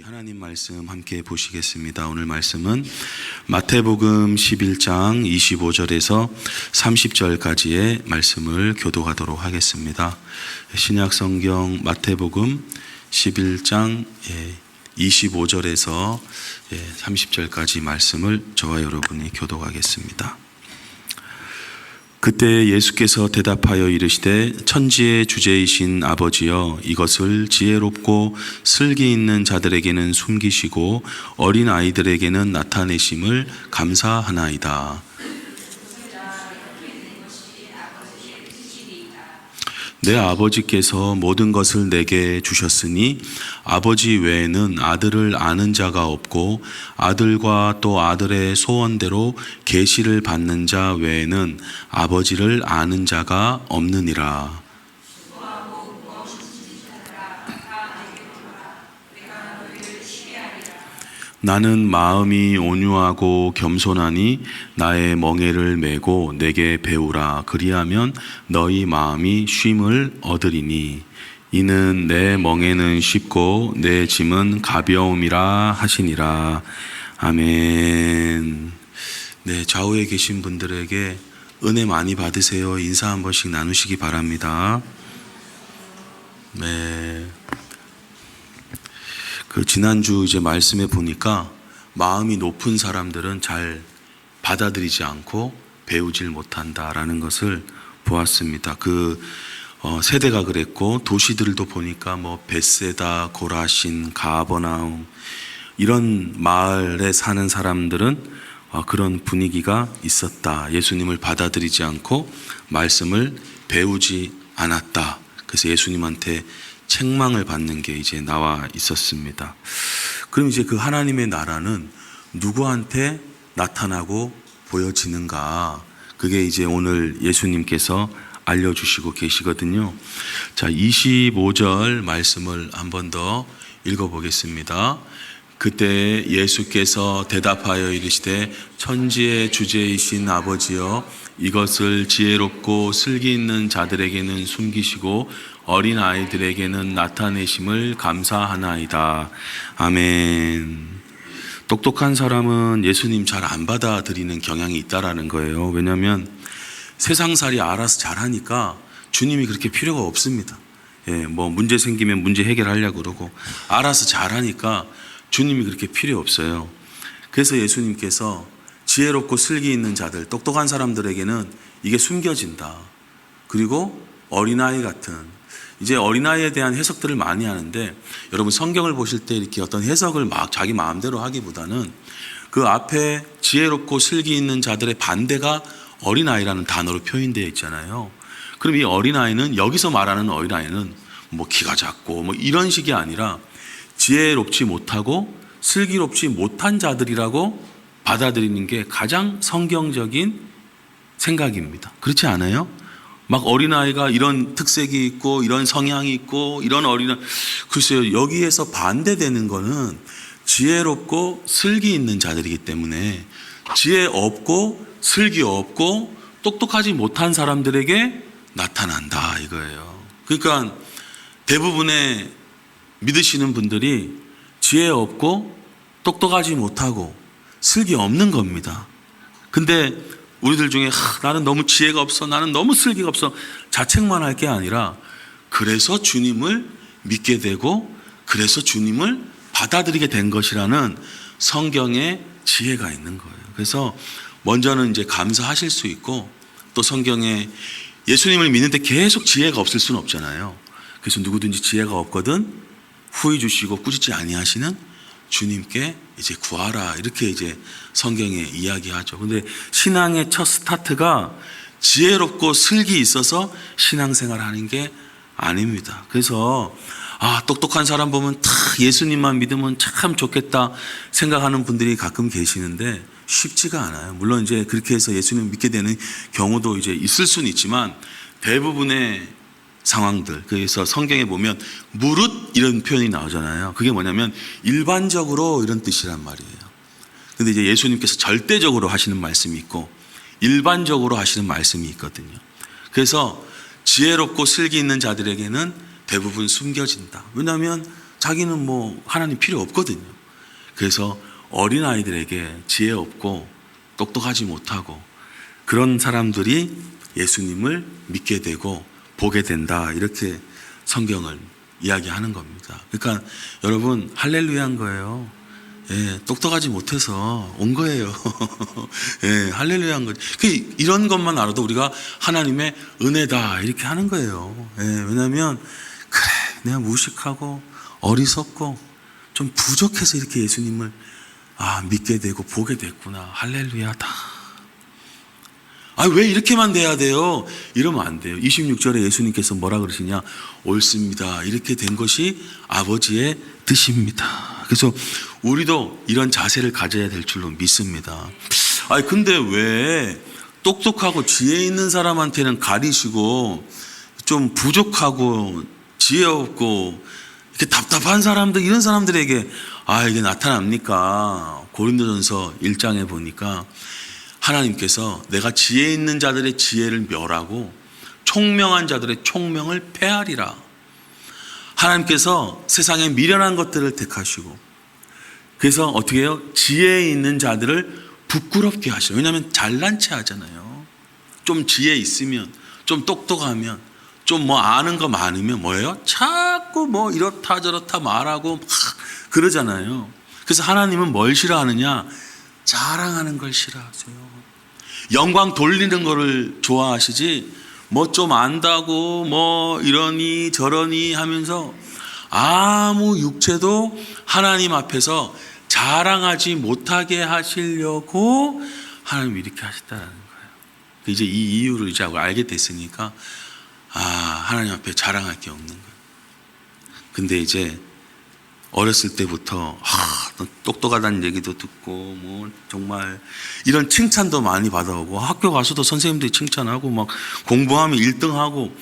우리 하나님 말씀 함께 보시겠습니다. 오늘 말씀은 마태복음 11장 25절에서 30절까지의 말씀을 교독하도록 하겠습니다. 신약 성경 마태복음 11장 25절에서 30절까지 말씀을 저와 여러분이 교독하겠습니다. 그때 예수께서 대답하여 이르시되 천지의 주제이신 아버지여, 이것을 지혜롭고 슬기 있는 자들에게는 숨기시고 어린 아이들에게는 나타내심을 감사하나이다. 내 아버지께서 모든 것을 내게 주셨으니 아버지 외에는 아들을 아는 자가 없고 아들과 또 아들의 소원대로 계시를 받는 자 외에는 아버지를 아는 자가 없느니라. 나는 마음이 온유하고 겸손하니 나의 멍에를 메고 내게 배우라. 그리하면 너희 마음이 쉼을 얻으리니 이는 내 멍에는 쉽고 내 짐은 가벼움이라 하시니라. 아멘. 네, 좌우에 계신 분들에게 은혜 많이 받으세요. 인사 한 번씩 나누시기 바랍니다. 네. 지난주 이제 말씀에 보니까 마음이 높은 사람들은 잘 받아들이지 않고 배우질 못한다라는 것을 보았습니다. 세대가 그랬고 도시들도 보니까 베세다, 고라신, 가버나움 이런 마을에 사는 사람들은 그런 분위기가 있었다. 예수님을 받아들이지 않고 말씀을 배우지 않았다. 그래서 예수님한테 책망을 받는 게 이제 나와 있었습니다. 그럼 이제 그 하나님의 나라는 누구한테 나타나고 보여지는가? 그게 이제 오늘 예수님께서 알려주시고 계시거든요. 자, 25절 말씀을 한 번 더 읽어보겠습니다. 그때 예수께서 대답하여 이르시되 천지의 주제이신 아버지여, 이것을 지혜롭고 슬기 있는 자들에게는 숨기시고 어린 아이들에게는 나타내심을 감사하나이다. 아멘. 똑똑한 사람은 예수님 잘 안 받아들이는 경향이 있다라는 거예요. 왜냐하면 세상살이 알아서 잘하니까 주님이 그렇게 필요가 없습니다. 문제 생기면 문제 해결하려고 그러고 알아서 잘하니까 주님이 그렇게 필요 없어요. 그래서 예수님께서 지혜롭고 슬기 있는 자들, 똑똑한 사람들에게는 이게 숨겨진다. 그리고 어린아이 같은, 이제 어린아이에 대한 해석들을 많이 하는데, 여러분 성경을 보실 때 이렇게 어떤 해석을 막 자기 마음대로 하기보다는 그 앞에 지혜롭고 슬기 있는 자들의 반대가 어린아이라는 단어로 표현되어 있잖아요. 그럼 이 어린아이는, 여기서 말하는 어린아이는 키가 작고 이런 식이 아니라 지혜롭지 못하고 슬기롭지 못한 자들이라고 받아들이는 게 가장 성경적인 생각입니다. 그렇지 않아요? 막 어린아이가 이런 특색이 있고 이런 성향이 있고 이런 글쎄요, 여기에서 반대되는 거는 지혜롭고 슬기 있는 자들이기 때문에 지혜 없고 슬기 없고 똑똑하지 못한 사람들에게 나타난다 이거예요. 그러니까 대부분의 믿으시는 분들이 지혜 없고 똑똑하지 못하고 슬기 없는 겁니다. 근데 우리들 중에 나는 너무 지혜가 없어, 나는 너무 슬기가 없어 자책만 할 게 아니라 그래서 주님을 믿게 되고 그래서 주님을 받아들이게 된 것이라는 성경의 지혜가 있는 거예요. 그래서 먼저는 이제 감사하실 수 있고, 또 성경에 예수님을 믿는데 계속 지혜가 없을 수는 없잖아요. 그래서 누구든지 지혜가 없거든 후히 주시고 꾸짖지 아니하시는 주님께 이제 구하라, 이렇게 이제 성경에 이야기하죠. 근데 신앙의 첫 스타트가 지혜롭고 슬기 있어서 신앙생활 하는 게 아닙니다. 그래서 똑똑한 사람 보면 다 예수님만 믿으면 참 좋겠다 생각하는 분들이 가끔 계시는데 쉽지가 않아요. 물론 이제 그렇게 해서 예수님 믿게 되는 경우도 이제 있을 수는 있지만 대부분의 상황들, 그래서 성경에 보면 무릇 이런 표현이 나오잖아요. 그게 뭐냐면 일반적으로 이런 뜻이란 말이에요. 근데 이제 예수님께서 절대적으로 하시는 말씀이 있고 일반적으로 하시는 말씀이 있거든요. 그래서 지혜롭고 슬기 있는 자들에게는 대부분 숨겨진다. 왜냐하면 자기는 뭐 하나님 필요 없거든요. 그래서 어린아이들에게 지혜 없고 똑똑하지 못하고 그런 사람들이 예수님을 믿게 되고 보게 된다, 이렇게 성경을 이야기하는 겁니다. 그러니까 여러분, 할렐루야인 거예요. 예, 똑똑하지 못해서 온 거예요. 예, 할렐루야인 거죠. 이런 것만 알아도 우리가 하나님의 은혜다, 이렇게 하는 거예요. 예, 왜냐하면 그래, 내가 무식하고 어리석고 좀 부족해서 이렇게 예수님을 믿게 되고 보게 됐구나. 할렐루야다. 왜 이렇게만 돼야 돼요? 이러면 안 돼요. 26절에 예수님께서 뭐라 그러시냐? 옳습니다. 이렇게 된 것이 아버지의 뜻입니다. 그래서 우리도 이런 자세를 가져야 될 줄로 믿습니다. 근데 왜 똑똑하고 지혜 있는 사람한테는 가리시고 좀 부족하고 지혜 없고 이렇게 답답한 사람들, 이런 사람들에게 이게 나타납니까? 고린도전서 1장에 보니까 하나님께서 내가 지혜 있는 자들의 지혜를 멸하고 총명한 자들의 총명을 폐하리라. 하나님께서 세상에 미련한 것들을 택하시고, 그래서 어떻게 해요? 지혜 있는 자들을 부끄럽게 하셔요. 왜냐하면 잘난 체 하잖아요. 좀 지혜 있으면, 좀 똑똑하면, 좀 아는 거 많으면 뭐예요? 자꾸 이렇다 저렇다 말하고 막 그러잖아요. 그래서 하나님은 뭘 싫어하느냐? 자랑하는 걸 싫어하세요. 영광 돌리는 거를 좋아하시지, 좀 안다고 이러니 저러니 하면서 아무 육체도 하나님 앞에서 자랑하지 못하게 하시려고 하나님이 이렇게 하셨다는 거예요. 이제 이 이유를 이제 알게 됐으니까 하나님 앞에 자랑할 게 없는 거예요. 근데 이제 어렸을 때부터 너 똑똑하다는 얘기도 듣고 정말 이런 칭찬도 많이 받아오고, 학교 가서도 선생님들이 칭찬하고 막 공부하면 1등하고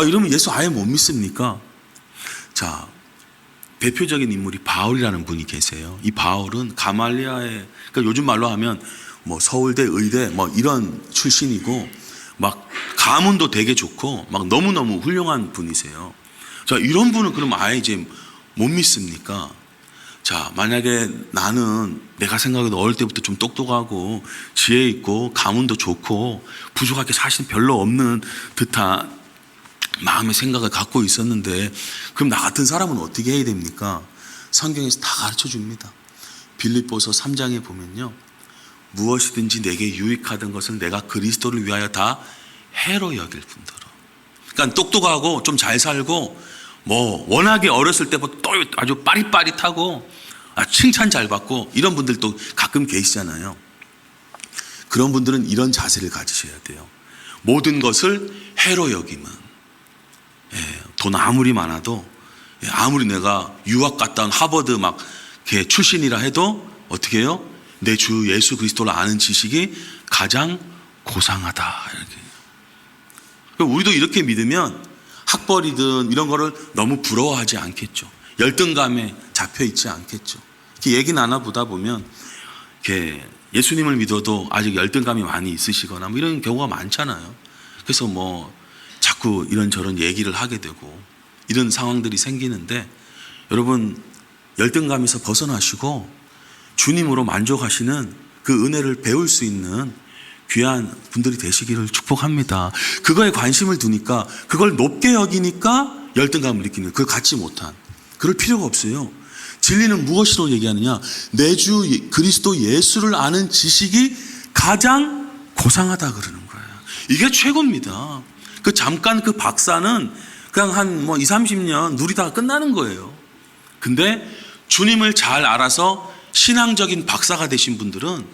이러면 예수 아예 못 믿습니까? 자, 대표적인 인물이 바울이라는 분이 계세요. 이 바울은 가말리아의, 그러니까 요즘 말로 하면 서울대, 의대 이런 출신이고, 막 가문도 되게 좋고 막 너무너무 훌륭한 분이세요. 자, 이런 분은 그럼 아예 이제 못 믿습니까? 자, 만약에 나는 내가 생각해도 어릴 때부터 좀 똑똑하고 지혜 있고 가문도 좋고 부족하게 사실 별로 없는 듯한 마음의 생각을 갖고 있었는데, 그럼 나 같은 사람은 어떻게 해야 됩니까? 성경에서 다 가르쳐 줍니다. 빌립보서 3장에 보면요, 무엇이든지 내게 유익하던 것을 내가 그리스도를 위하여 다 해로 여길 뿐더러. 그러니까 똑똑하고 좀 잘 살고 워낙에 어렸을 때부터 또 아주 빠릿빠릿하고 칭찬 잘 받고 이런 분들도 가끔 계시잖아요. 그런 분들은 이런 자세를 가지셔야 돼요. 모든 것을 해로 여김은, 돈 아무리 많아도, 아무리 내가 유학 갔다 온 하버드 막 출신이라 해도 어떻게 해요? 내 주 예수 그리스도를 아는 지식이 가장 고상하다, 이렇게. 우리도 이렇게 믿으면 학벌이든 이런 거를 너무 부러워하지 않겠죠. 열등감에 잡혀 있지 않겠죠. 이렇게 얘기 나눠보다 보면 이렇게 예수님을 믿어도 아직 열등감이 많이 있으시거나 이런 경우가 많잖아요. 그래서 자꾸 이런저런 얘기를 하게 되고 이런 상황들이 생기는데, 여러분, 열등감에서 벗어나시고 주님으로 만족하시는 그 은혜를 배울 수 있는 귀한 분들이 되시기를 축복합니다. 그거에 관심을 두니까, 그걸 높게 여기니까 열등감을 느끼는, 그걸 갖지 못한, 그럴 필요가 없어요. 진리는 무엇으로 얘기하느냐? 내 주 그리스도 예수를 아는 지식이 가장 고상하다 그러는 거예요. 이게 최고입니다. 잠깐 그 박사는 그냥 한 20, 30년 누리다가 끝나는 거예요. 근데 주님을 잘 알아서 신앙적인 박사가 되신 분들은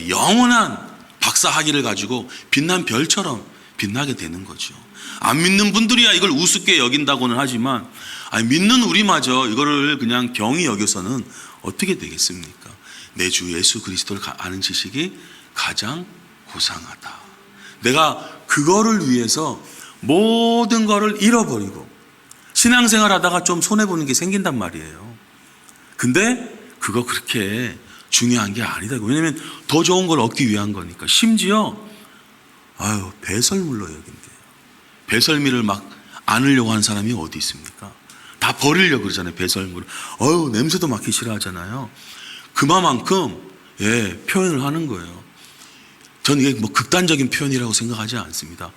영원한 박사 학위를 가지고 빛난 별처럼 빛나게 되는 거죠. 안 믿는 분들이야 이걸 우습게 여긴다고는 하지만, 믿는 우리마저 이거를 그냥 경히 여겨서는 어떻게 되겠습니까? 내 주 예수 그리스도를 아는 지식이 가장 고상하다. 내가 그거를 위해서 모든 거를 잃어버리고 신앙생활 하다가 좀 손해보는 게 생긴단 말이에요. 근데 그거 그렇게 중요한 게 아니다. 왜냐하면 더 좋은 걸 얻기 위한 거니까. 심지어 배설물로 여긴대요. 배설미를 막 안으려고 하는 사람이 어디 있습니까? 다 버리려고 그러잖아요. 배설물을. 냄새도 맡기 싫어하잖아요. 그만큼 표현을 하는 거예요. 저는 이게 뭐 극단적인 표현이라고 생각하지 않습니다.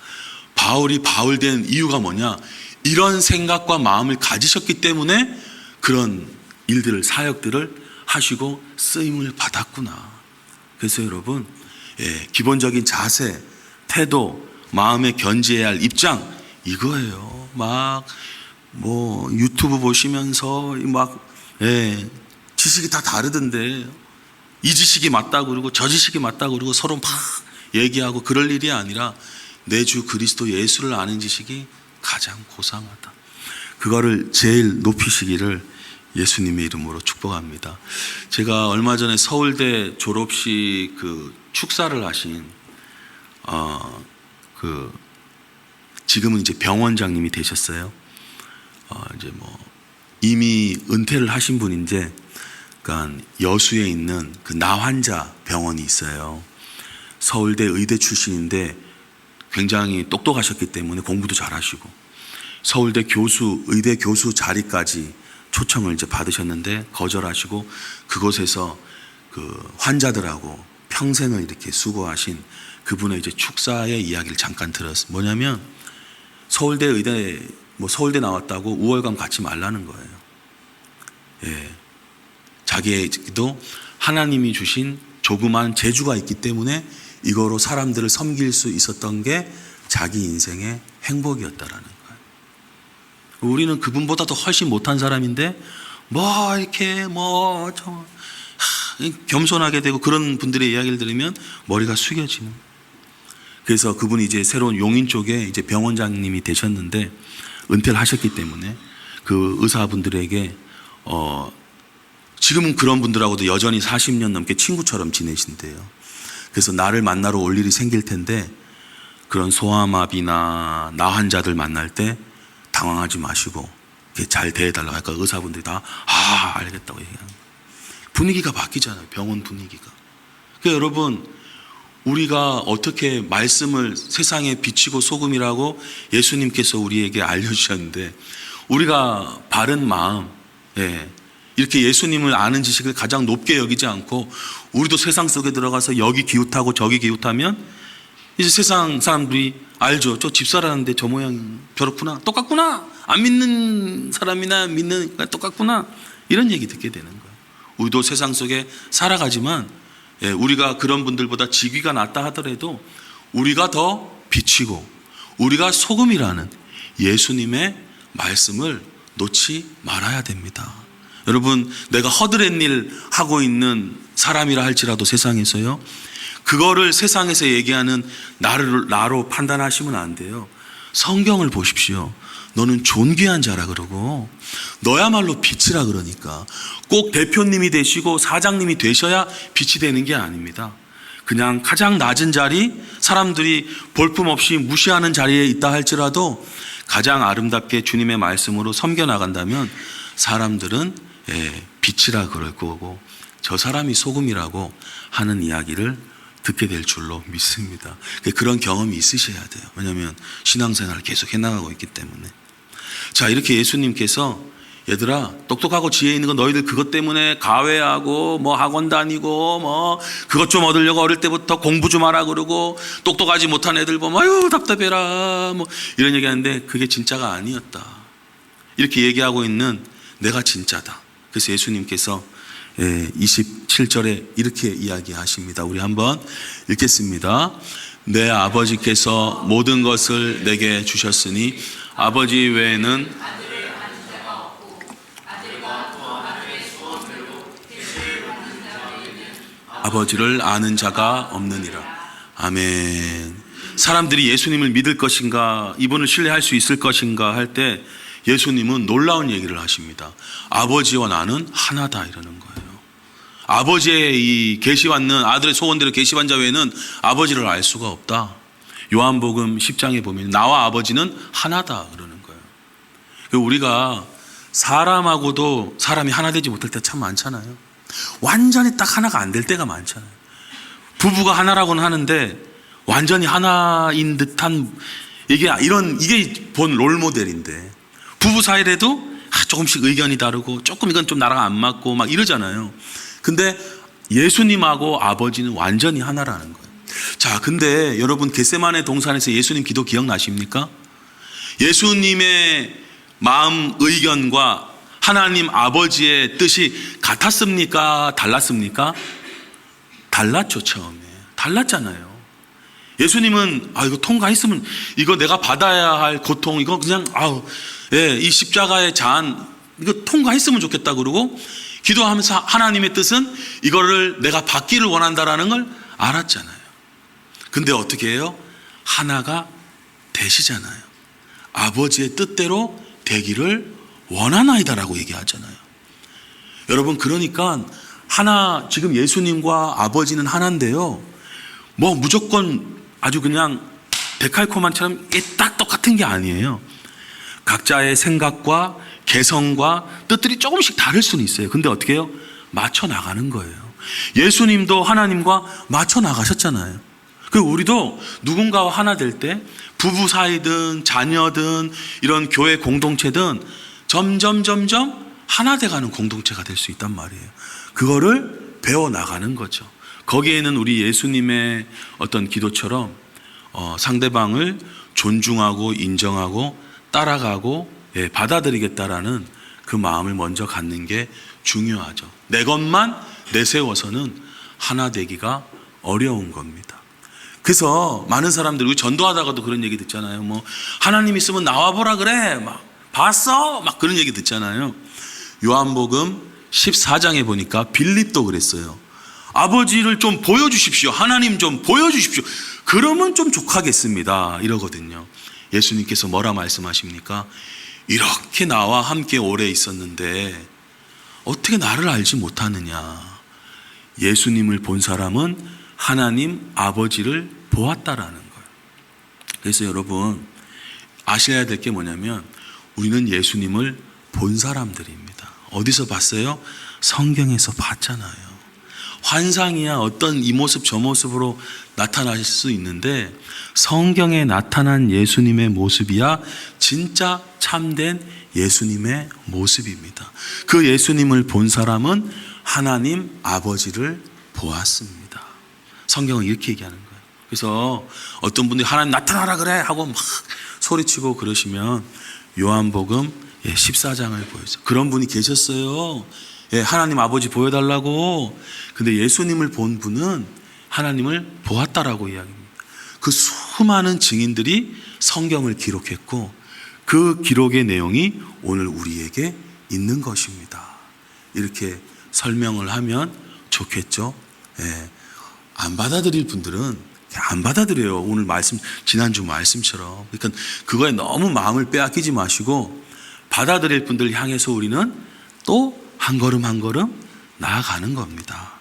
바울이 바울 된 이유가 뭐냐? 이런 생각과 마음을 가지셨기 때문에 그런 일들을, 사역들을 하시고 쓰임을 받았구나. 그래서 여러분, 기본적인 자세, 태도, 마음에 견지해야 할 입장, 이거예요. 뭐 유튜브 보시면서 지식이 다 다르던데 이 지식이 맞다고 그러고 저 지식이 맞다고 그러고 서로 막 얘기하고 그럴 일이 아니라 내 주 그리스도 예수를 아는 지식이 가장 고상하다. 그거를 제일 높이시기를 예수님의 이름으로 축복합니다. 제가 얼마 전에 서울대 졸업식 그 축사를 하신 지금은 이제 병원장님이 되셨어요. 이제 뭐 이미 은퇴를 하신 분인데, 그러니까 여수에 있는 그 나환자 병원이 있어요. 서울대 의대 출신인데 굉장히 똑똑하셨기 때문에 공부도 잘하시고 서울대 교수, 의대 교수 자리까지 초청을 이제 받으셨는데 거절하시고 그곳에서 그 환자들하고 평생을 이렇게 수고하신 그분의 이제 축사의 이야기를 잠깐 들었어요. 뭐냐면 서울대 의대 서울대 나왔다고 우월감 갖지 말라는 거예요. 자기도 하나님이 주신 조그만 재주가 있기 때문에 이거로 사람들을 섬길 수 있었던 게 자기 인생의 행복이었다라는 거예요. 우리는 그분보다도 훨씬 못한 사람인데 겸손하게 되고 그런 분들의 이야기를 들으면 머리가 숙여지는. 그래서 그분이 이제 새로운 용인 쪽에 이제 병원장님이 되셨는데 은퇴를 하셨기 때문에 그 의사분들에게 지금은 그런 분들하고도 여전히 40년 넘게 친구처럼 지내신대요. 그래서 나를 만나러 올 일이 생길 텐데 그런 소아마비나 나 환자들 만날 때 당황하지 마시고 잘 대해달라고 하니까 의사분들이 다 알겠다고 얘기하는 거예요. 분위기가 바뀌잖아요. 병원 분위기가. 그러니까 여러분, 우리가 어떻게 말씀을 세상에 비치고 소금이라고 예수님께서 우리에게 알려주셨는데 우리가 바른 마음, 이렇게 예수님을 아는 지식을 가장 높게 여기지 않고 우리도 세상 속에 들어가서 여기 기웃하고 저기 기웃하면 이제 세상 사람들이 알죠. 저 집사라는데 저 모양이 저렇구나, 똑같구나, 안 믿는 사람이나 믿는 똑같구나, 이런 얘기 듣게 되는 거예요. 우리도 세상 속에 살아가지만 우리가 그런 분들보다 직위가 낮다 하더라도 우리가 더 비치고 우리가 소금이라는 예수님의 말씀을 놓지 말아야 됩니다. 여러분, 내가 허드렛 일 하고 있는 사람이라 할지라도 세상에서요, 그거를 세상에서 얘기하는 나로 판단하시면 안 돼요. 성경을 보십시오. 너는 존귀한 자라 그러고 너야말로 빛이라 그러니까 꼭 대표님이 되시고 사장님이 되셔야 빛이 되는 게 아닙니다. 그냥 가장 낮은 자리, 사람들이 볼품없이 무시하는 자리에 있다 할지라도 가장 아름답게 주님의 말씀으로 섬겨나간다면 사람들은 빛이라 그럴 거고 저 사람이 소금이라고 하는 이야기를 듣게 될 줄로 믿습니다. 그런 경험이 있으셔야 돼요. 왜냐하면 신앙생활을 계속 해나가고 있기 때문에. 자, 이렇게 예수님께서 얘들아, 똑똑하고 지혜 있는 거 너희들 그것 때문에 가외하고 학원 다니고 그것 좀 얻으려고 어릴 때부터 공부 좀 하라 그러고 똑똑하지 못한 애들 보면 아유 답답해라 이런 얘기하는데 그게 진짜가 아니었다. 이렇게 얘기하고 있는 내가 진짜다. 그래서 예수님께서 27절에 이렇게 이야기하십니다. 우리 한번 읽겠습니다. 내 아버지께서 모든 것을 내게 주셨으니 아버지 외에는 아버지를 아는 자가 없느니라. 아멘. 사람들이 예수님을 믿을 것인가, 이분을 신뢰할 수 있을 것인가 할 때 예수님은 놀라운 얘기를 하십니다. 아버지와 나는 하나다 이러는 거예요. 아버지의 이 계시받는 아들의 소원대로 계시받은 자 외에는 아버지를 알 수가 없다. 요한복음 10장에 보면 나와 아버지는 하나다 그러는 거예요. 우리가 사람하고도 사람이 하나 되지 못할 때 참 많잖아요. 완전히 딱 하나가 안 될 때가 많잖아요. 부부가 하나라고는 하는데 완전히 하나인 듯한 이게 본 롤모델인데 부부 사이라도 조금씩 의견이 다르고 조금 이건 좀 나랑 안 맞고 막 이러잖아요. 근데 예수님하고 아버지는 완전히 하나라는 거예요. 자, 근데 여러분 겟세마네 동산에서 예수님 기도 기억나십니까? 예수님의 마음 의견과 하나님 아버지의 뜻이 같았습니까? 달랐습니까? 달랐죠. 처음에 달랐잖아요. 예수님은 이거 통과했으면 이거 내가 받아야 할 고통 이거 그냥 이 십자가의 잔 이거 통과했으면 좋겠다 그러고 기도하면서 하나님의 뜻은 이거를 내가 받기를 원한다라는 걸 알았잖아요. 근데 어떻게 해요? 하나가 되시잖아요. 아버지의 뜻대로 되기를 원하나이다라고 얘기하잖아요. 여러분 그러니까 하나 지금 예수님과 아버지는 하나인데요. 뭐 무조건 아주 그냥 데칼코만처럼 딱 똑같은 게 아니에요. 각자의 생각과 개성과 뜻들이 조금씩 다를 수는 있어요. 근데 어떻게 해요? 맞춰 나가는 거예요. 예수님도 하나님과 맞춰 나가셨잖아요. 그리고 우리도 누군가와 하나 될 때 부부 사이든 자녀든 이런 교회 공동체든 점점 하나 돼가는 공동체가 될 수 있단 말이에요. 그거를 배워 나가는 거죠. 거기에는 우리 예수님의 어떤 기도처럼 상대방을 존중하고 인정하고 따라가고 받아들이겠다라는 그 마음을 먼저 갖는 게 중요하죠. 내 것만 내세워서는 하나 되기가 어려운 겁니다. 그래서 많은 사람들이 전도하다가도 그런 얘기 듣잖아요. 뭐 하나님 있으면 나와보라 그래. 막 봤어? 막 그런 얘기 듣잖아요. 요한복음 14장에 보니까 빌립도 그랬어요. 아버지를 좀 보여주십시오. 하나님 좀 보여주십시오. 그러면 좀 족하겠습니다. 이러거든요. 예수님께서 뭐라 말씀하십니까? 이렇게 나와 함께 오래 있었는데 어떻게 나를 알지 못하느냐. 예수님을 본 사람은 하나님 아버지를 보았다라는 거예요. 그래서 여러분 아셔야 될 게 뭐냐면 우리는 예수님을 본 사람들입니다. 어디서 봤어요? 성경에서 봤잖아요. 환상이야 어떤 이 모습 저 모습으로 나타나실 수 있는데 성경에 나타난 예수님의 모습이야 진짜 참된 예수님의 모습입니다. 그 예수님을 본 사람은 하나님 아버지를 보았습니다. 성경은 이렇게 얘기하는 거예요. 그래서 어떤 분들이 하나님 나타나라 그래 하고 막 소리치고 그러시면 요한복음 14장을 보여줘. 그런 분이 계셨어요. 하나님 아버지 보여달라고. 근데 예수님을 본 분은 하나님을 보았다라고 이야기합니다. 그 수많은 증인들이 성경을 기록했고 그 기록의 내용이 오늘 우리에게 있는 것입니다. 이렇게 설명을 하면 좋겠죠. 안 받아들일 분들은 안 받아들여요. 오늘 말씀, 지난주 말씀처럼. 그러니까 그거에 너무 마음을 빼앗기지 마시고 받아들일 분들 향해서 우리는 또 한 걸음 한 걸음 나아가는 겁니다.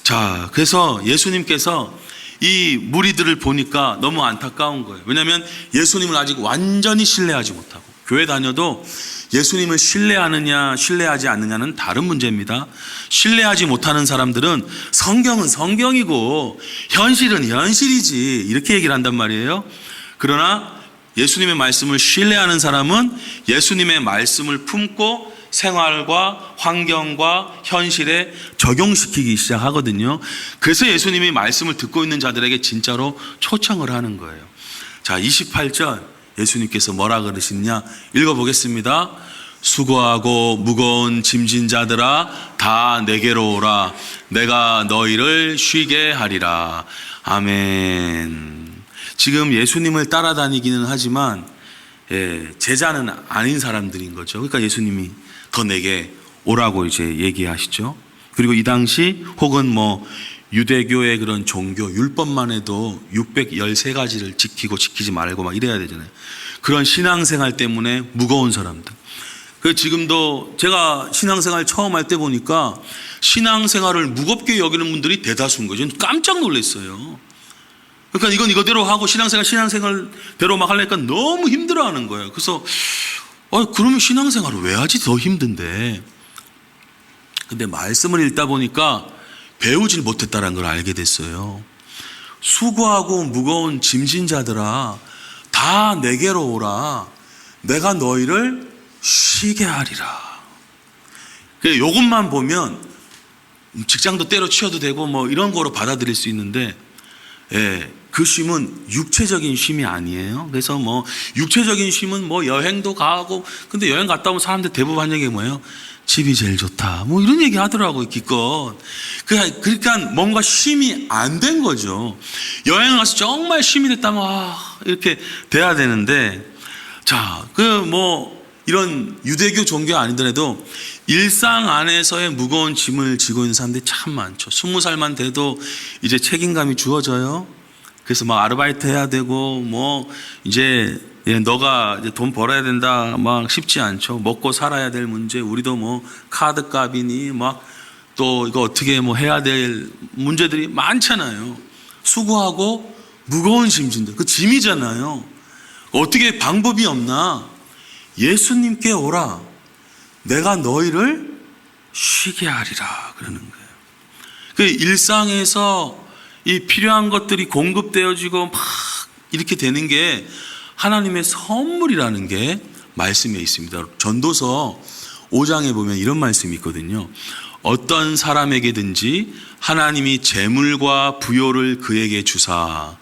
자, 그래서 예수님께서 이 무리들을 보니까 너무 안타까운 거예요. 왜냐하면 예수님을 아직 완전히 신뢰하지 못하고 교회 다녀도 예수님을 신뢰하느냐 신뢰하지 않느냐는 다른 문제입니다. 신뢰하지 못하는 사람들은 성경은 성경이고 현실은 현실이지 이렇게 얘기를 한단 말이에요. 그러나 예수님의 말씀을 신뢰하는 사람은 예수님의 말씀을 품고 생활과 환경과 현실에 적용시키기 시작하거든요. 그래서 예수님이 말씀을 듣고 있는 자들에게 진짜로 초청을 하는 거예요. 자, 28절 예수님께서 뭐라 그러시느냐 읽어보겠습니다. 수고하고 무거운 짐진 자들아 다 내게로 오라. 내가 너희를 쉬게 하리라. 아멘. 지금 예수님을 따라다니기는 하지만 제자는 아닌 사람들인 거죠. 그러니까 예수님이 더 내게 오라고 이제 얘기하시죠. 그리고 이 당시 혹은 뭐 유대교의 그런 종교 율법만 해도 613가지를 지키고 지키지 말고 막 이래야 되잖아요. 그런 신앙생활 때문에 무거운 사람들. 그 지금도 제가 신앙생활 처음 할 때 보니까 신앙생활을 무겁게 여기는 분들이 대다수인 거죠. 깜짝 놀랐어요. 그러니까 이건 이거대로 하고 신앙생활대로 막 하려니까 너무 힘들어하는 거예요. 그래서 그러면 신앙생활을 왜 하지? 더 힘든데. 근데 말씀을 읽다 보니까 배우질 못했다는 걸 알게 됐어요. 수고하고 무거운 짐진 자들아 다 내게로 오라. 내가 너희를 쉬게 하리라. 이것만 보면 직장도 때려치워도 되고 뭐 이런 거로 받아들일 수 있는데, 그 쉼은 육체적인 쉼이 아니에요. 그래서 뭐 육체적인 쉼은 뭐 여행도 가고, 근데 여행 갔다 오면 사람들 대부분 하는 얘기가 뭐예요? 집이 제일 좋다. 뭐 이런 얘기 하더라고요, 기껏. 그러니까 뭔가 쉼이 안 된 거죠. 여행 가서 정말 쉼이 됐다면 이렇게 돼야 되는데, 자, 이런 유대교 종교 아니더라도 일상 안에서의 무거운 짐을 지고 있는 사람들이 참 많죠. 20살만 돼도 이제 책임감이 주어져요. 그래서 막 아르바이트 해야 되고, 이제 너가 이제 돈 벌어야 된다, 막 쉽지 않죠. 먹고 살아야 될 문제, 우리도 카드 값이니, 또 이거 어떻게 해야 될 문제들이 많잖아요. 수고하고 무거운 짐진들, 그 짐이잖아요. 어떻게 방법이 없나? 예수님께 오라. 내가 너희를 쉬게 하리라. 그러는 거예요. 그 일상에서 이 필요한 것들이 공급되어지고 막 이렇게 되는 게 하나님의 선물이라는 게 말씀에 있습니다. 전도서 5장에 보면 이런 말씀이 있거든요. 어떤 사람에게든지 하나님이 재물과 부요를 그에게 주사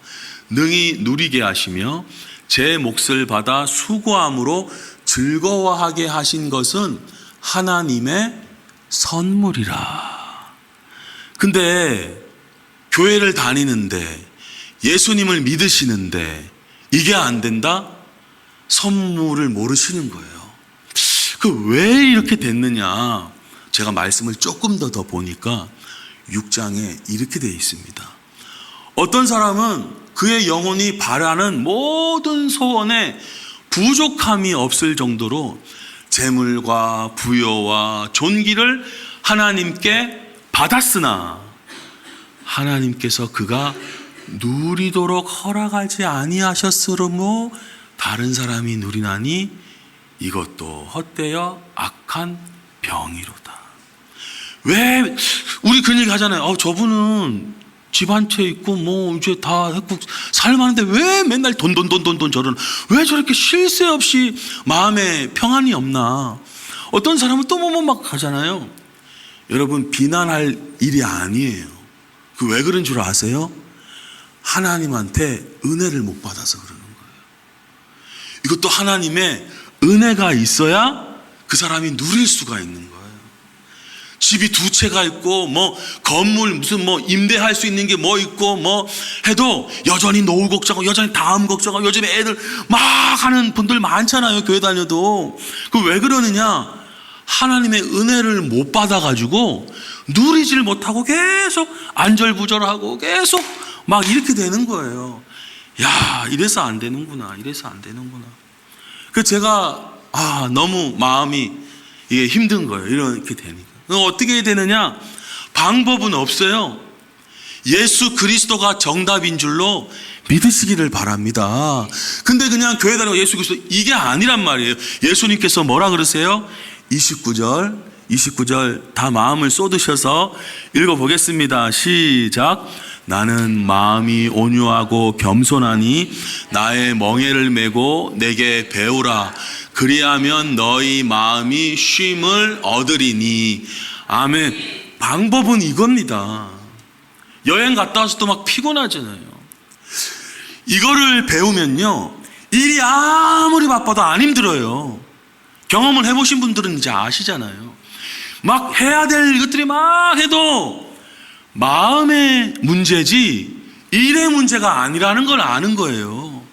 능히 누리게 하시며 제 몫을 받아 수고함으로 즐거워하게 하신 것은 하나님의 선물이라. 근데 교회를 다니는데 예수님을 믿으시는데 이게 안 된다? 선물을 모르시는 거예요. 왜 이렇게 됐느냐? 제가 말씀을 조금 더 보니까 6장에 이렇게 되어 있습니다. 어떤 사람은 그의 영혼이 바라는 모든 소원에 부족함이 없을 정도로 재물과 부여와 존귀를 하나님께 받았으나 하나님께서 그가 누리도록 허락하지 아니하셨으므로 다른 사람이 누리나니 이것도 헛되어 악한 병이로다. 왜 우리 그런 얘기 하잖아요. 저분은 집 한 채 있고 이제 다 했고 살만한데 왜 맨날 돈 저런, 왜 저렇게 쉴 새 없이 마음에 평안이 없나? 어떤 사람은 또 막 하잖아요. 여러분, 비난할 일이 아니에요. 왜 그런 줄 아세요? 하나님한테 은혜를 못 받아서 그러는 거예요. 이것도 하나님의 은혜가 있어야 그 사람이 누릴 수가 있는 거예요. 집이 2채가 있고 건물 무슨 임대할 수 있는 게 있고 해도 여전히 노후 걱정하고 여전히 다음 걱정하고 요즘에 애들 막 하는 분들 많잖아요. 교회 다녀도. 왜 그러느냐? 하나님의 은혜를 못 받아가지고 누리질 못하고 계속 안절부절하고 계속 막 이렇게 되는 거예요. 야, 이래서 안 되는구나. 제가 너무 마음이 이게 힘든 거예요. 이렇게 되니까. 어떻게 해야 되느냐? 방법은 없어요. 예수 그리스도가 정답인 줄로 믿으시기를 바랍니다. 근데 그냥 교회 다니고 예수 그리스도 이게 아니란 말이에요. 예수님께서 뭐라 그러세요? 29절 다 마음을 쏟으셔서 읽어보겠습니다. 시작. 나는 마음이 온유하고 겸손하니 나의 멍에를 메고 내게 배우라. 그리하면 너희 마음이 쉼을 얻으리니. 아멘. 방법은 이겁니다. 여행 갔다 와서 또 막 피곤하잖아요. 이거를 배우면요, 일이 아무리 바빠도 안 힘들어요. 경험을 해보신 분들은 이제 아시잖아요. 막 해야 될 것들이 막 해도 마음의 문제지 일의 문제가 아니라는 걸 아는 거예요.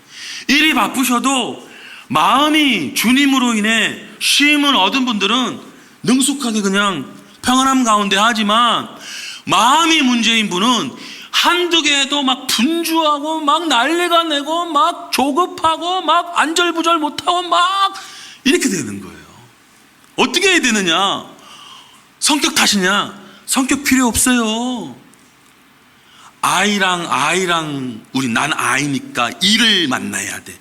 일이 바쁘셔도 마음이 주님으로 인해 쉼을 얻은 분들은 능숙하게 그냥 평안함 가운데 하지만, 마음이 문제인 분은 한두 개 해도 막 분주하고 막 난리가 내고 막 조급하고 막 안절부절 못하고 막 이렇게 되는 거예요. 어떻게 해야 되느냐? 성격 탓이냐? 성격 필요 없어요. 아이랑 난 아이니까 이를 만나야 돼.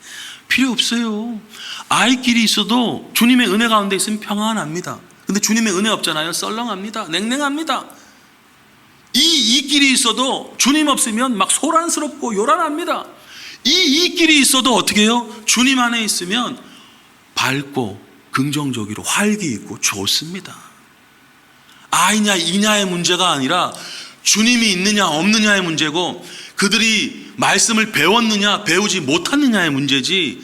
필요 없어요. 아이끼리 있어도 주님의 은혜 가운데 있으면 평안합니다. 근데 주님의 은혜 없잖아요. 썰렁합니다. 냉랭합니다. 이끼리 있어도 주님 없으면 막 소란스럽고 요란합니다. 이끼리 있어도 어떻게 해요? 주님 안에 있으면 밝고 긍정적으로 활기 있고 좋습니다. 아이냐 이냐의 문제가 아니라 주님이 있느냐 없느냐의 문제고, 그들이 말씀을 배웠느냐 배우지 못했느냐의 문제지,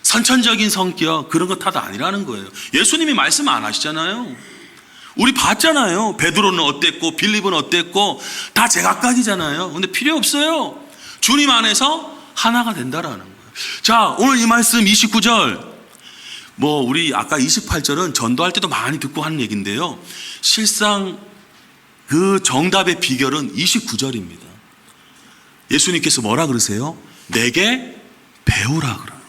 선천적인 성격 그런 것 탓 아니라는 거예요. 예수님이 말씀 안 하시잖아요. 우리 봤잖아요. 베드로는 어땠고 빌립은 어땠고 다 제각각이잖아요. 근데 필요 없어요. 주님 안에서 하나가 된다라는 거예요. 자, 오늘 이 말씀 29절, 우리 아까 28절은 전도할 때도 많이 듣고 하는 얘기인데요, 실상 그 정답의 비결은 29절입니다. 예수님께서 뭐라 그러세요? 내게 배우라 그러는 거예요.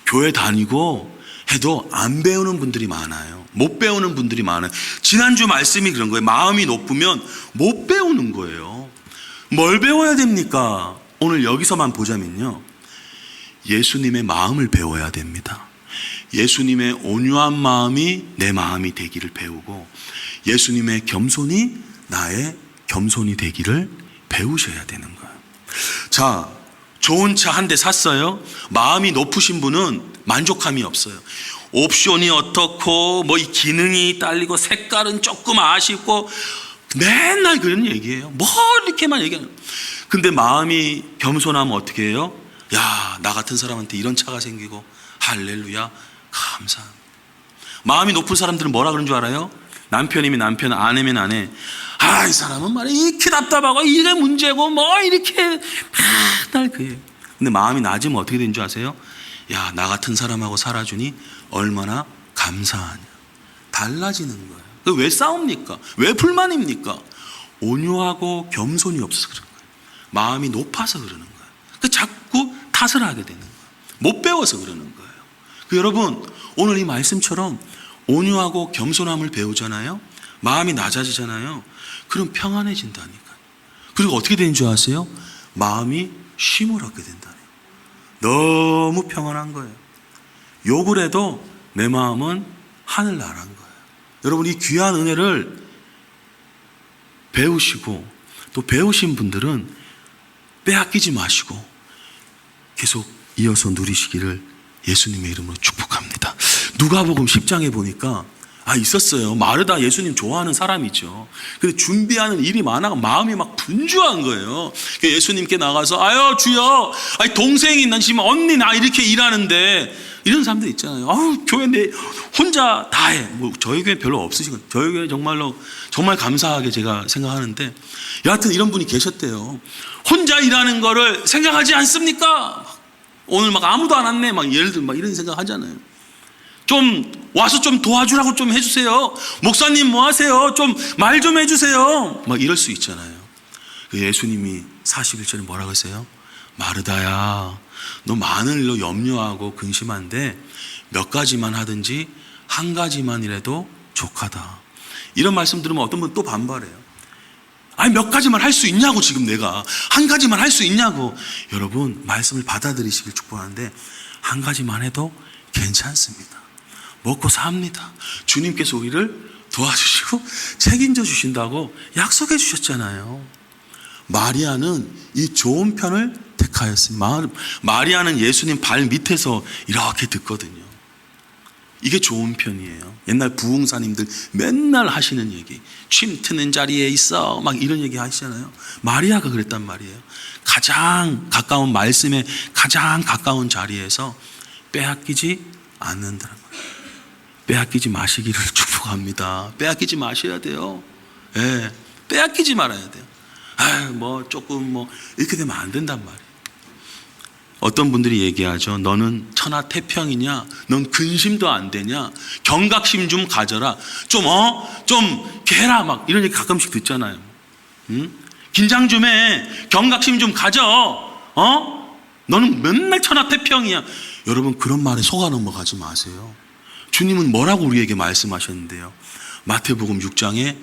교회 다니고 해도 안 배우는 분들이 많아요. 못 배우는 분들이 많아요. 지난주 말씀이 그런 거예요. 마음이 높으면 못 배우는 거예요. 뭘 배워야 됩니까? 오늘 여기서만 보자면요, 예수님의 마음을 배워야 됩니다. 예수님의 온유한 마음이 내 마음이 되기를 배우고, 예수님의 겸손이 나의 겸손이 되기를 배우셔야 되는 거예요. 자, 좋은 차 한 대 샀어요. 마음이 높으신 분은 만족함이 없어요. 옵션이 어떻고 이 기능이 딸리고 색깔은 조금 아쉽고 맨날 그런 얘기예요. 이렇게만 얘기하는. 근데 마음이 겸손하면 어떻게 해요? 야, 나 같은 사람한테 이런 차가 생기고 할렐루야 감사합니다. 마음이 높은 사람들은 뭐라 그런 줄 알아요? 남편이면 남편, 아내면 아내, 이 사람은 말이야 이렇게 답답하고 이게 문제고 이렇게 맨날 그래요. 근데 마음이 낮으면 어떻게 되는 줄 아세요? 야, 나 같은 사람하고 살아주니 얼마나 감사하냐. 달라지는 거예요. 왜 싸웁니까? 왜 불만입니까? 온유하고 겸손이 없어서 그런 거예요. 마음이 높아서 그러는 거예요. 자꾸 탓을 하게 되는 거예요. 못 배워서 그러는 거예요. 여러분, 오늘 이 말씀처럼 온유하고 겸손함을 배우잖아요. 마음이 낮아지잖아요. 그럼 평안해진다니까요. 그리고 어떻게 되는 줄 아세요? 마음이 쉼을 얻게 된다네요. 너무 평안한 거예요. 욕을 해도 내 마음은 하늘나라인 거예요. 여러분, 이 귀한 은혜를 배우시고 또 배우신 분들은 빼앗기지 마시고 계속 이어서 누리시기를 예수님의 이름으로 축복합니다. 누가복음 10장에 보니까 있었어요. 마르다 예수님 좋아하는 사람이죠. 근데 준비하는 일이 많아 마음이 막 분주한 거예요. 예수님께 나가서 아유 주여, 동생이 난 지금 언니 나 이렇게 일하는데, 이런 사람들 있잖아요. 교회 내 혼자 다 해. 저희 교회 별로 없으시거든요. 저희 교회 정말로 정말 감사하게 제가 생각하는데, 여하튼 이런 분이 계셨대요. 혼자 일하는 거를 생각하지 않습니까? 오늘 아무도 안 왔네. 예를 들면 이런 생각 하잖아요. 좀 와서 좀 도와주라고 좀 해주세요. 목사님 뭐 하세요? 좀 말 좀 해주세요. 이럴 수 있잖아요. 예수님이 41절에 뭐라 그러세요? 마르다야, 너 많은 일로 염려하고 근심한데 몇 가지만 하든지 한 가지만이라도 족하다. 이런 말씀 들으면 어떤 분은 또 반발해요. 몇 가지만 할 수 있냐고, 지금 내가 한 가지만 할 수 있냐고. 여러분, 말씀을 받아들이시길 축복하는데 한 가지만 해도 괜찮습니다. 먹고 삽니다. 주님께서 우리를 도와주시고 책임져 주신다고 약속해 주셨잖아요. 마리아는 이 좋은 편을 택하였습니다. 마리아는 예수님 발 밑에서 이렇게 듣거든요. 이게 좋은 편이에요. 옛날 부흥사님들 맨날 하시는 얘기, 침 트는 자리에 있어 이런 얘기 하시잖아요. 마리아가 그랬단 말이에요. 가장 가까운 말씀에 가장 가까운 자리에서 빼앗기지 않는다는 거예요. 빼앗기지 마시기를 축복합니다. 빼앗기지 마셔야 돼요. 예, 빼앗기지 말아야 돼요. 조금 이렇게 되면 안 된단 말이에요. 어떤 분들이 얘기하죠. 너는 천하태평이냐? 넌 근심도 안 되냐? 경각심 좀 가져라. 좀 해라. 이런 얘기 가끔씩 듣잖아요. 긴장 좀 해. 경각심 좀 가져. 너는 맨날 천하태평이야. 여러분, 그런 말에 속아 넘어가지 마세요. 주님은 뭐라고 우리에게 말씀하셨는데요? 마태복음 6장에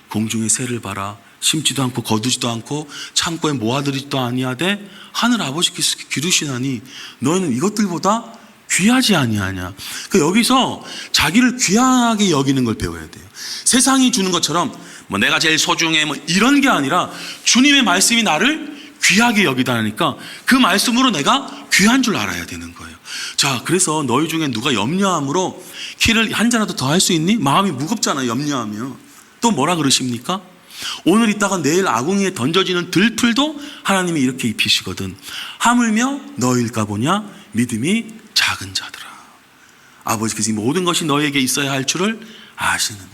공중의 새를 봐라. 심지도 않고 거두지도 않고 창고에 모아들이지도 아니하되 하늘 아버지께서 기르시나니 너희는 이것들보다 귀하지 아니하냐. 여기서 자기를 귀하게 여기는 걸 배워야 돼요. 세상이 주는 것처럼 내가 제일 소중해 이런 게 아니라 주님의 말씀이 나를 귀하게 여기다니까 그 말씀으로 내가 귀한 줄 알아야 되는 거예요. 자, 그래서 너희 중에 누가 염려함으로 키를 한 자라도 더 할 수 있니? 마음이 무겁잖아요, 염려하면. 또 뭐라 그러십니까? 오늘 있다가 내일 아궁이에 던져지는 들풀도 하나님이 이렇게 입히시거든. 하물며 너희일까 보냐? 믿음이 작은 자들아. 아버지께서 이 모든 것이 너에게 있어야 할 줄을 아시느니라.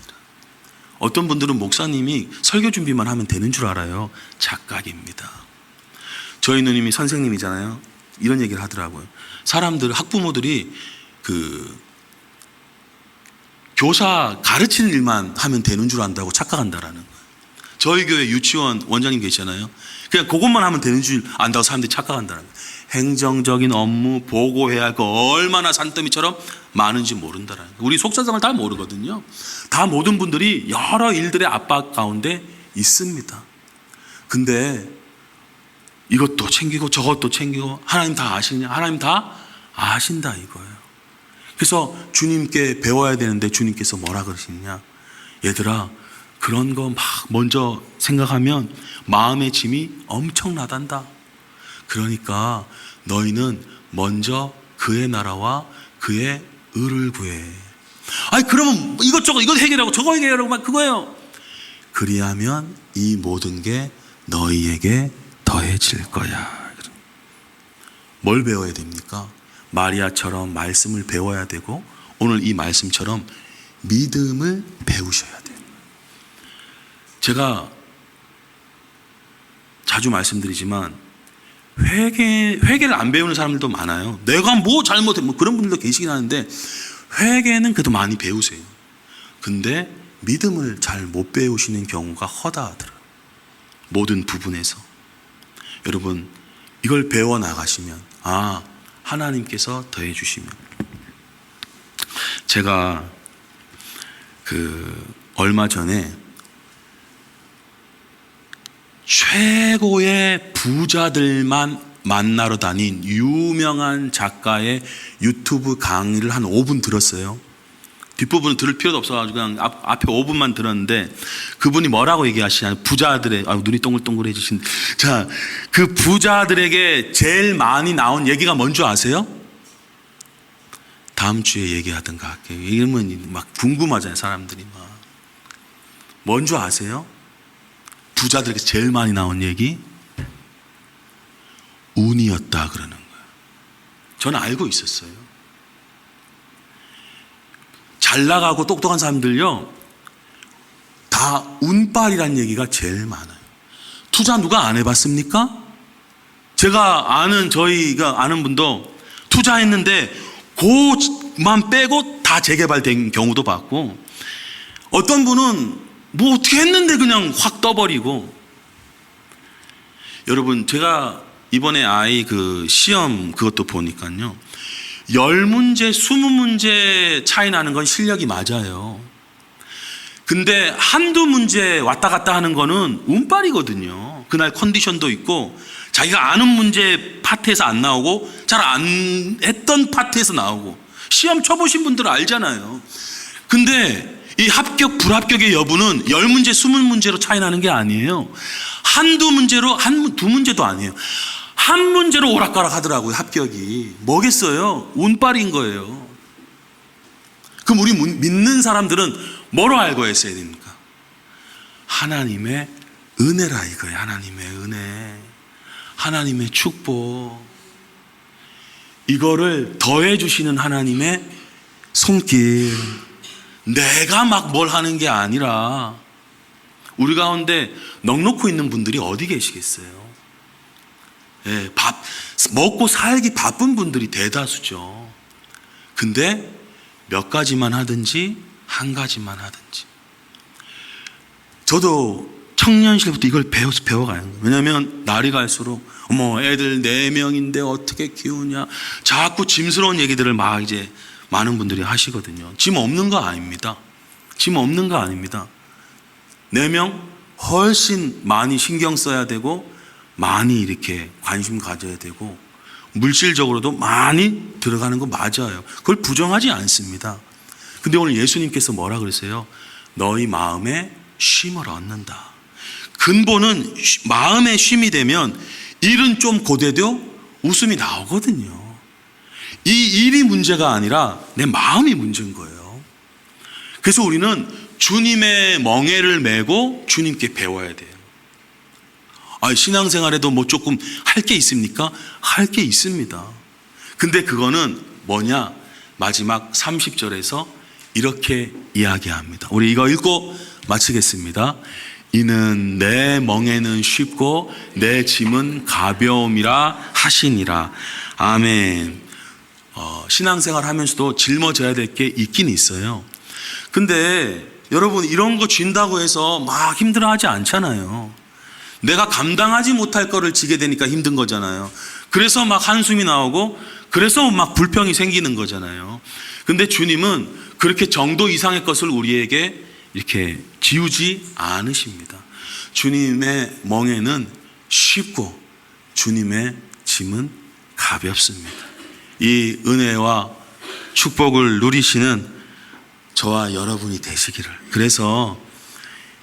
어떤 분들은 목사님이 설교 준비만 하면 되는 줄 알아요. 착각입니다. 저희 누님이 선생님이잖아요. 이런 얘기를 하더라고요. 사람들, 학부모들이 교사 가르치는 일만 하면 되는 줄 안다고 착각한다라는 거예요. 저희 교회 유치원 원장님 계시잖아요. 그냥 그것만 하면 되는 줄 안다고 사람들이 착각한다는 거예요. 행정적인 업무, 보고해야 할 거 얼마나 산더미처럼 많은지 모른다라는 거예요. 우리 속사정을 다 모르거든요. 다 모든 분들이 여러 일들의 압박 가운데 있습니다. 근데 이것도 챙기고 저것도 챙기고 하나님 다 아시느냐? 하나님 다 아신다 이거예요. 그래서 주님께 배워야 되는데 주님께서 뭐라 그러시느냐? 얘들아, 그런 거 막 먼저 생각하면 마음의 짐이 엄청나단다. 그러니까 너희는 먼저 그의 나라와 그의 의를 구해. 아니 그러면 이것저것 이거 해결하고 저거 해결하고 막 그거예요. 그리하면 이 모든 게 너희에게 더해질 거야. 뭘 배워야 됩니까? 마리아처럼 말씀을 배워야 되고 오늘 이 말씀처럼 믿음을 배우셔야 돼요. 제가 자주 말씀드리지만 회개를 안 배우는 사람들도 많아요. 내가 뭐 잘못해 뭐 그런 분들도 계시긴 하는데 회개는 그래도 많이 배우세요. 근데 믿음을 잘 못 배우시는 경우가 허다하더라고요. 모든 부분에서. 여러분 이걸 배워 나가시면 하나님께서 더해 주시면. 제가 얼마 전에 최고의 부자들만 만나러 다닌 유명한 작가의 유튜브 강의를 한 5분 들었어요. 뒷부분은 들을 필요도 없어가지고 그냥 앞에 5분만 들었는데 그분이 뭐라고 얘기하시냐. 부자들의, 눈이 동글동글해지신. 자, 그 부자들에게 제일 많이 나온 얘기가 뭔지 아세요? 다음 주에 얘기하든가 할게요. 이러면 막 궁금하잖아요, 사람들이 막. 뭔지 아세요? 부자들에게 제일 많이 나온 얘기? 운이었다 그러는 거예요. 저는 알고 있었어요. 잘 나가고 똑똑한 사람들요, 다 운빨이란 얘기가 제일 많아요. 투자 누가 안 해봤습니까? 저희가 아는 분도 투자했는데 그만 빼고 다 재개발된 경우도 봤고, 어떤 분은 뭐 어떻게 했는데 그냥 확 떠버리고. 여러분 제가 이번에 아이 시험 그것도 보니까요, 10문제 20문제 차이 나는 건 실력이 맞아요. 근데 한두 문제 왔다 갔다 하는 거는 운빨이거든요. 그날 컨디션도 있고 자기가 아는 문제 파트에서 안 나오고 잘 안 했던 파트에서 나오고. 시험 쳐보신 분들은 알잖아요. 근데 이 합격 불합격의 여부는 10문제 20문제로 차이 나는 게 아니에요. 한두 문제로 두 문제도 아니에요. 한 문제로 오락가락 하더라고요. 합격이 뭐겠어요? 운빨인 거예요. 그럼 우리 믿는 사람들은 뭐로 알고 했어야 됩니까? 하나님의 은혜라 이거예요. 하나님의 은혜, 하나님의 축복, 이거를 더해 주시는 하나님의 손길. 내가 막 뭘 하는 게 아니라. 우리 가운데 넉넉히 있는 분들이 어디 계시겠어요? 예, 먹고 살기 바쁜 분들이 대다수죠. 근데 몇 가지만 하든지 한 가지만 하든지. 저도 청년 시절부터 이걸 배워가는 거예요. 왜냐하면 날이 갈수록 애들 4명인데 어떻게 키우냐, 자꾸 짐스러운 얘기들을 막 이제 많은 분들이 하시거든요. 짐 없는 거 아닙니다. 짐 없는 거 아닙니다. 4명 훨씬 많이 신경 써야 되고 많이 이렇게 관심 가져야 되고 물질적으로도 많이 들어가는 거 맞아요. 그걸 부정하지 않습니다. 근데 오늘 예수님께서 뭐라 그러세요? 너희 마음에 쉼을 얻는다. 근본은 마음에 쉼이 되면 일은 좀 고되도 웃음이 나오거든요. 이 일이 문제가 아니라 내 마음이 문제인 거예요. 그래서 우리는 주님의 멍에를 메고 주님께 배워야 돼요. 신앙생활에도 뭐 조금 할 게 있습니까? 할 게 있습니다. 근데 그거는 뭐냐? 마지막 30절에서 이렇게 이야기합니다. 우리 이거 읽고 마치겠습니다. 이는 내 멍에는 쉽고 내 짐은 가벼움이라 하시니라. 아멘. 신앙생활 하면서도 짊어져야 될 게 있긴 있어요. 근데 여러분, 이런 거 쥔다고 해서 막 힘들어하지 않잖아요. 내가 감당하지 못할 거를 지게 되니까 힘든 거잖아요. 그래서 막 한숨이 나오고, 그래서 막 불평이 생기는 거잖아요. 근데 주님은 그렇게 정도 이상의 것을 우리에게 이렇게 지우지 않으십니다. 주님의 멍에는 쉽고 주님의 짐은 가볍습니다. 이 은혜와 축복을 누리시는 저와 여러분이 되시기를. 그래서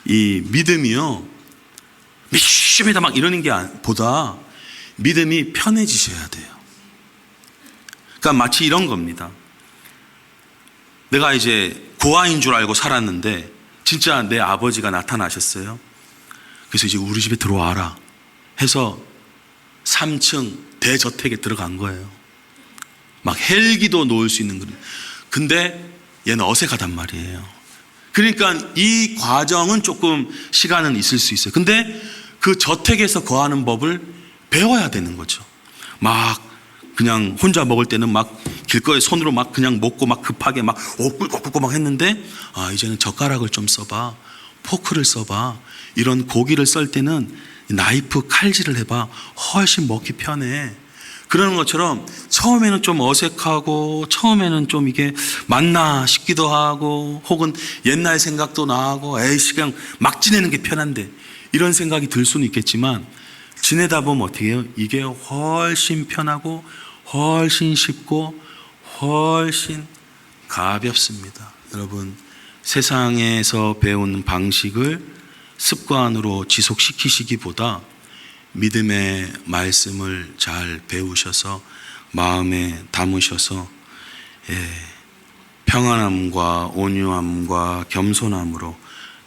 이 믿음이요, 믿습니다 막 이러는 게 보다 믿음이 편해지셔야 돼요. 그러니까 마치 이런 겁니다. 내가 이제 고아인 줄 알고 살았는데 진짜 내 아버지가 나타나셨어요. 그래서 이제 우리 집에 들어와라 해서 3층 대저택에 들어간 거예요. 막 헬기도 놓을 수 있는 거예요. 근데 얘는 어색하단 말이에요. 그러니까 이 과정은 조금 시간은 있을 수 있어요. 근데 그 저택에서 거하는 법을 배워야 되는 거죠. 막 그냥 혼자 먹을 때는 막 길거리에 손으로 막 그냥 먹고 막 급하게 막 꿀꺽꿀꺽 막 했는데, 이제는 젓가락을 좀 써봐, 포크를 써봐, 이런 고기를 썰 때는 나이프 칼질을 해봐, 훨씬 먹기 편해. 그러는 것처럼 처음에는 좀 어색하고, 처음에는 좀 이게 맞나 싶기도 하고, 혹은 옛날 생각도 나고, 에이씨 그냥 막 지내는 게 편한데, 이런 생각이 들 수는 있겠지만 지내다 보면 어떻게 해요? 이게 훨씬 편하고 훨씬 쉽고 훨씬 가볍습니다. 여러분, 세상에서 배우는 방식을 습관으로 지속시키시기보다 믿음의 말씀을 잘 배우셔서 마음에 담으셔서 평안함과 온유함과 겸손함으로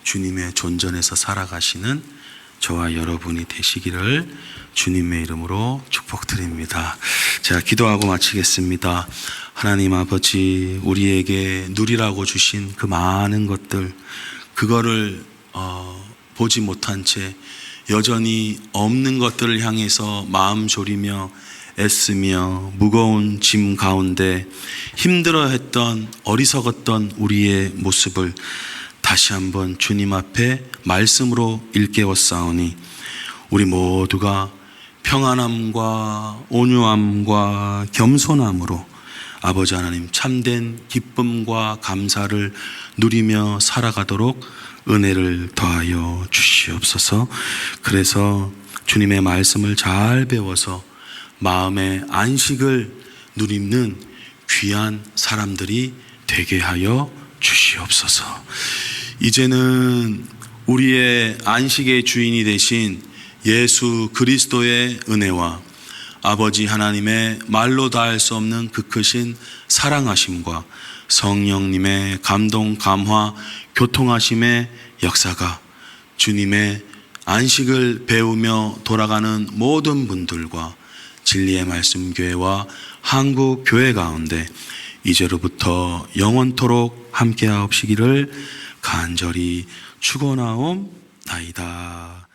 주님의 존전에서 살아가시는 저와 여러분이 되시기를 주님의 이름으로 축복드립니다. 제가 기도하고 마치겠습니다. 하나님 아버지, 우리에게 누리라고 주신 그 많은 것들, 그거를 보지 못한 채 여전히 없는 것들을 향해서 마음 졸이며 애쓰며 무거운 짐 가운데 힘들어했던 어리석었던 우리의 모습을 다시 한번 주님 앞에 말씀으로 일깨웠사오니 우리 모두가 평안함과 온유함과 겸손함으로 아버지 하나님 참된 기쁨과 감사를 누리며 살아가도록 은혜를 더하여 주시옵소서. 그래서 주님의 말씀을 잘 배워서 마음의 안식을 누리는 귀한 사람들이 되게 하여 주시옵소서. 이제는 우리의 안식의 주인이 되신 예수 그리스도의 은혜와 아버지 하나님의 말로 다할 수 없는 그 크신 사랑하심과 성령님의 감동, 감화, 교통하심의 역사가 주님의 안식을 배우며 돌아가는 모든 분들과 진리의 말씀 교회와 한국 교회 가운데 이제로부터 영원토록 함께하옵시기를 간절히 축원하옵나이다.